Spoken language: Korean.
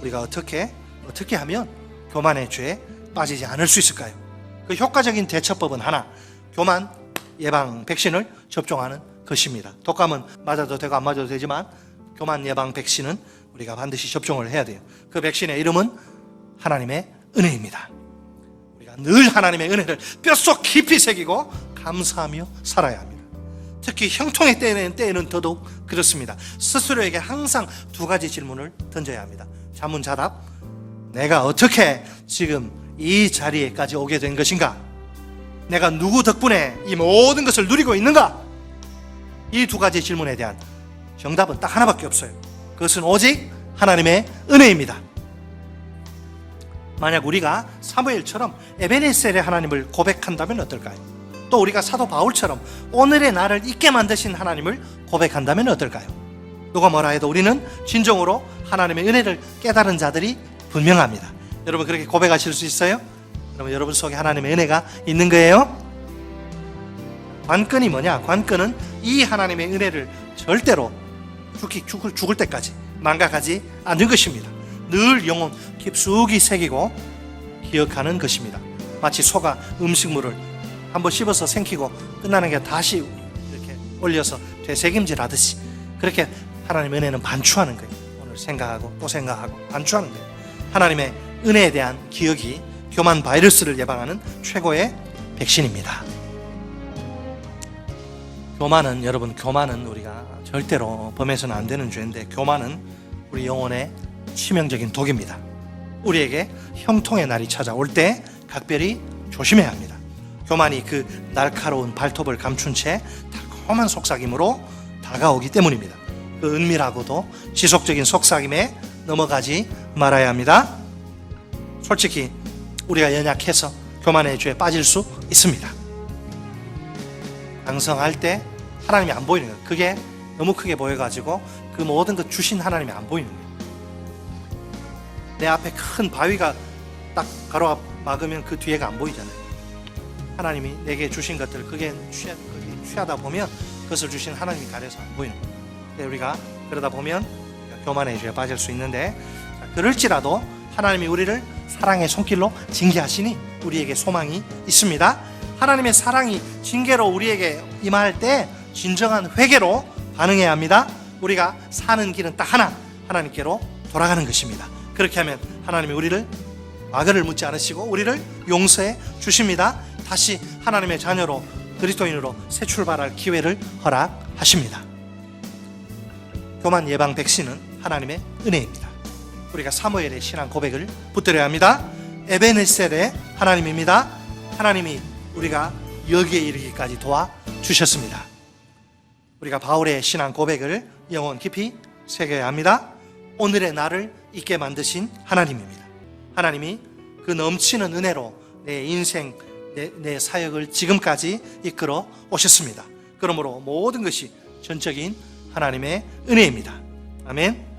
우리가 어떻게 하면 교만의 죄에 빠지지 않을 수 있을까요? 그 효과적인 대처법은 하나, 교만 예방 백신을 접종하는 것입니다. 독감은 맞아도 되고 안 맞아도 되지만 교만 예방 백신은 우리가 반드시 접종을 해야 돼요. 그 백신의 이름은 하나님의 은혜입니다. 우리가 늘 하나님의 은혜를 뼛속 깊이 새기고 감사하며 살아야 합니다. 특히 형통의 때에는 더더욱 그렇습니다. 스스로에게 항상 두 가지 질문을 던져야 합니다. 자문자답, 내가 어떻게 지금 이 자리에까지 오게 된 것인가? 내가 누구 덕분에 이 모든 것을 누리고 있는가? 이 두 가지 질문에 대한 정답은 딱 하나밖에 없어요. 그것은 오직 하나님의 은혜입니다. 만약 우리가 사무엘처럼 에베네셀의 하나님을 고백한다면 어떨까요? 또 우리가 사도 바울처럼 오늘의 나를 있게 만드신 하나님을 고백한다면 어떨까요? 누가 뭐라 해도 우리는 진정으로 하나님의 은혜를 깨달은 자들이 분명합니다. 여러분 그렇게 고백하실 수 있어요? 그러면 여러분 속에 하나님의 은혜가 있는 거예요? 관건이 뭐냐? 관건은 이 하나님의 은혜를 절대로 죽을 때까지 망각하지 않는 것입니다. 늘 영혼 깊숙이 새기고 기억하는 것입니다. 마치 소가 음식물을 한번 씹어서 생기고 끝나는 게 다시 이렇게 올려서 되새김질 하듯이 그렇게 하나님의 은혜는 반추하는 거예요. 오늘 생각하고 또 생각하고 반추하는 거예요. 하나님의 은혜에 대한 기억이 교만 바이러스를 예방하는 최고의 백신입니다. 교만은 우리가 절대로 범해서는 안 되는 죄인데, 교만은 우리 영혼의 치명적인 독입니다. 우리에게 형통의 날이 찾아올 때 각별히 조심해야 합니다. 교만이 그 날카로운 발톱을 감춘 채 달콤한 속삭임으로 다가오기 때문입니다. 그 은밀하고도 지속적인 속삭임에 넘어가지 말아야 합니다. 솔직히 우리가 연약해서 교만의 죄에 빠질 수 있습니다. 강성할 때 하나님이 안 보이는 거예요. 그게 너무 크게 보여가지고 그 모든 것 주신 하나님이 안 보이는 거예요. 내 앞에 큰 바위가 딱 가로막으면 그 뒤에가 안 보이잖아요. 하나님이 내게 주신 것들, 그게 취하다 보면 그것을 주신 하나님이 가려서 안 보이는 거예요. 우리가 그러다 보면 교만의 죄에 빠질 수 있는데, 그럴지라도 하나님이 우리를 사랑의 손길로 징계하시니 우리에게 소망이 있습니다. 하나님의 사랑이 징계로 우리에게 임할 때 진정한 회개로 반응해야 합니다. 우리가 사는 길은 딱 하나, 하나님께로 돌아가는 것입니다. 그렇게 하면 하나님이 우리를 악을 묻지 않으시고 우리를 용서해 주십니다. 다시 하나님의 자녀로, 그리스도인으로 새 출발할 기회를 허락하십니다. 교만 예방 백신은 하나님의 은혜입니다. 우리가 사무엘의 신앙 고백을 붙들어야 합니다. 에베네셀의 하나님입니다. 하나님이 우리가 여기에 이르기까지 도와주셨습니다. 우리가 바울의 신앙 고백을 영혼 깊이 새겨야 합니다. 오늘의 나를 있게 만드신 하나님입니다. 하나님이 그 넘치는 은혜로 내 인생, 내 사역을 지금까지 이끌어 오셨습니다. 그러므로 모든 것이 전적인 하나님의 은혜입니다. 아멘.